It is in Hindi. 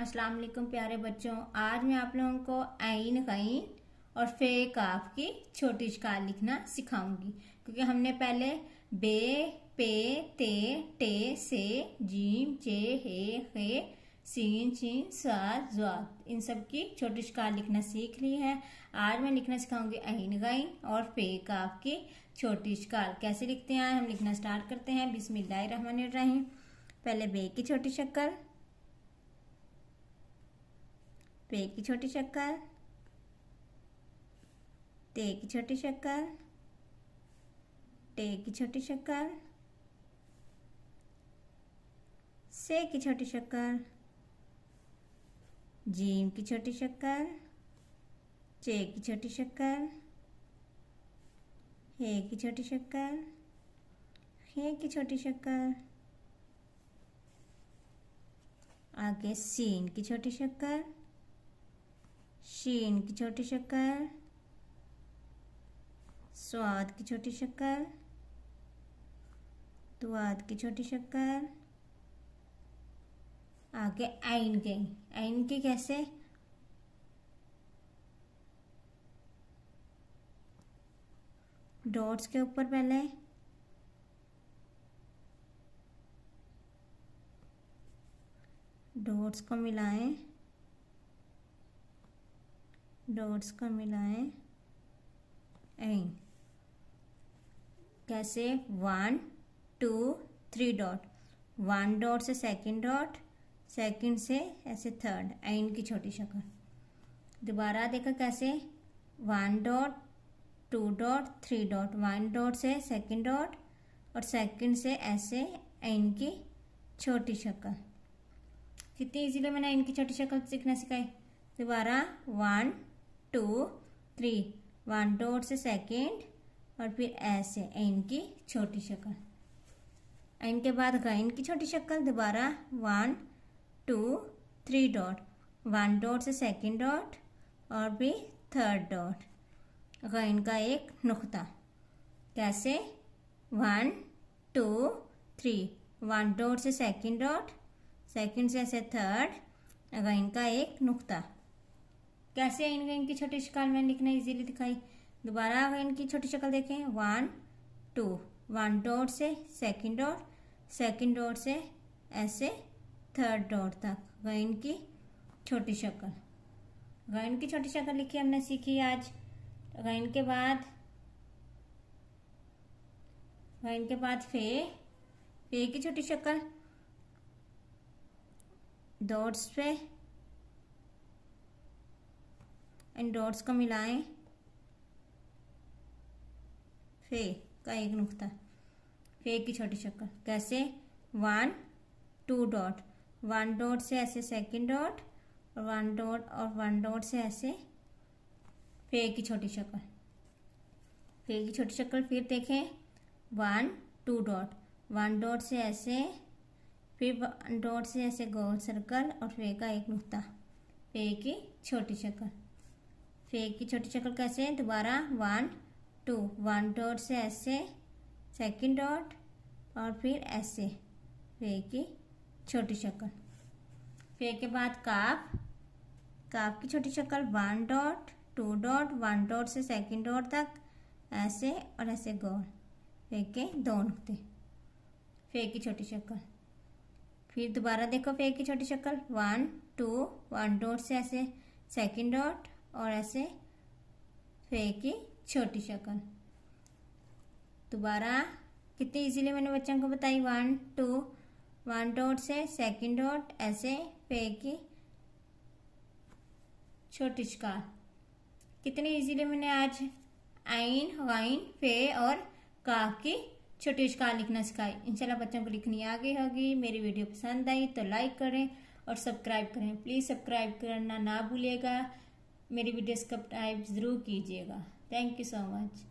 अस्सलाम वालेकुम प्यारे बच्चों। आज मैं आप लोगों को आइन गईन और फे काफ की छोटी शक्ल लिखना सिखाऊंगी, क्योंकि हमने पहले बे पे ते टे से जीम जे हे सीन चीन स्वाद ज्वाद इन सब की छोटी शक्ल लिखना सीख ली है। आज मैं लिखना सिखाऊंगी आइन गईन और फे काफ की छोटी शक्ल कैसे लिखते हैं। हम लिखना स्टार्ट करते हैं। बिस्मिल्लाहिर्रहमानिर्रहीम। पहले बे की छोटी शक्ल, पे की छोटी शक्ल, ते की छोटी शक्ल, टे की छोटी शक्ल, से की छोटी शक्ल, जीम की छोटी शक्ल, चे की छोटी शक्ल, हे की छोटी शक्ल, हे की छोटी शक्ल, आगे सीन की छोटी शक्ल, शीन की छोटी शक्ल, स्वाद की छोटी शक्ल, दुआद की छोटी शक्ल, आगे आइन गई। आइन की कैसे? डॉट्स के ऊपर पहले डॉट्स को मिलाएं, डॉट्स को मिलाएं, आइन कैसे? 1 2 3 डॉट, 1 डॉट से सेकंड डॉट, सेकंड से ऐसे थर्ड, आइन की छोटी शक्ल। दोबारा देखा कैसे? 1 डॉट 2 डॉट 3 डॉट, 1 डॉट से सेकंड डॉट और सेकंड से ऐसे आइन की छोटी शक्ल। कितनी इजीली मैंने आइन की छोटी शक्ल सीखना सिखाई। दोबारा 1 2 3, 1 डॉट से सेकंड और फिर ऐसे आइन की छोटी शक्ल। आइन के बाद गाइन की छोटी शक्ल। दोबारा 1 2 3 डॉट, 1 डॉट से सेकंड डॉट और भी थर्ड डॉट, गाइन का एक नुक्ता। कैसे? 1 2 3, 1 डॉट से सेकंड डॉट, सेकंड से ऐसे थर्ड, गाइन का एक नुक्ता। कैसे आइन गाइन की छोटी शक्ल मैंने लिखना इजीली दिखाई। दोबारा गाइन की छोटी शक्ल देखें। 1 2, 1 डॉट से सेकंड डॉट, सेकंड डॉट से ऐसे थर्ड डॉट तक, गाइन की छोटी शक्ल। गाइन की छोटी शक्ल लिखी हमने सीखी आज। गाइन के बाद फे की छोटी शक्ल, डॉट्स पे इन डॉट्स को मिलाएं, फे का एक नुक्ता, फे की छोटी शक्ल। कैसे? 1 2 डॉट, 1 डॉट से ऐसे सेकंड डॉट और 1 डॉट और 1 डॉट से ऐसे फे की छोटी शक्ल। फे की छोटी शक्ल फिर देखें। 1 2 डॉट, 1 डॉट से ऐसे, फिर 1 डॉट से ऐसे गोल सर्कल और फे का एक नुक्ता, फे की छोटी शक्ल। फे की छोटी शक्ल कैसे? दोबारा 1 2, 1 डॉट से ऐसे सेकंड डॉट और फिर ऐसे, फे की छोटी शक्ल। फे के बाद काफ, काफ की छोटी शक्ल 1 डॉट 2 डॉट, 1 डॉट से सेकंड डॉट तक ऐसे और ऐसे गोल, फे के 2 नुक्ते, फे की छोटी शक्ल। फिर दोबारा देखो फे की छोटी शक्ल। 1 2, 1 डॉट से ऐसे सेकंड डॉट और ऐसे फे की छोटी शक्ल। दोबारा कितनी इजीली मैंने बच्चों को बताई। 1 2, 1 डॉट से सेकंड डॉट, ऐसे फे की छोटी शक्ल। कितनी इजीली मैंने आज आइन गाइन फे और काफ की छोटी शक्ल लिखना सिखाई। इंशाल्लाह बच्चों को लिखनी आ गई होगी। मेरी वीडियो पसंद आई तो लाइक करें और सब्सक्राइब करें। प्लीज़ सब्सक्राइब करना ना भूलिएगा। मेरी वीडियो सब्सक्राइब ज़रूर कीजिएगा। Thank you so much.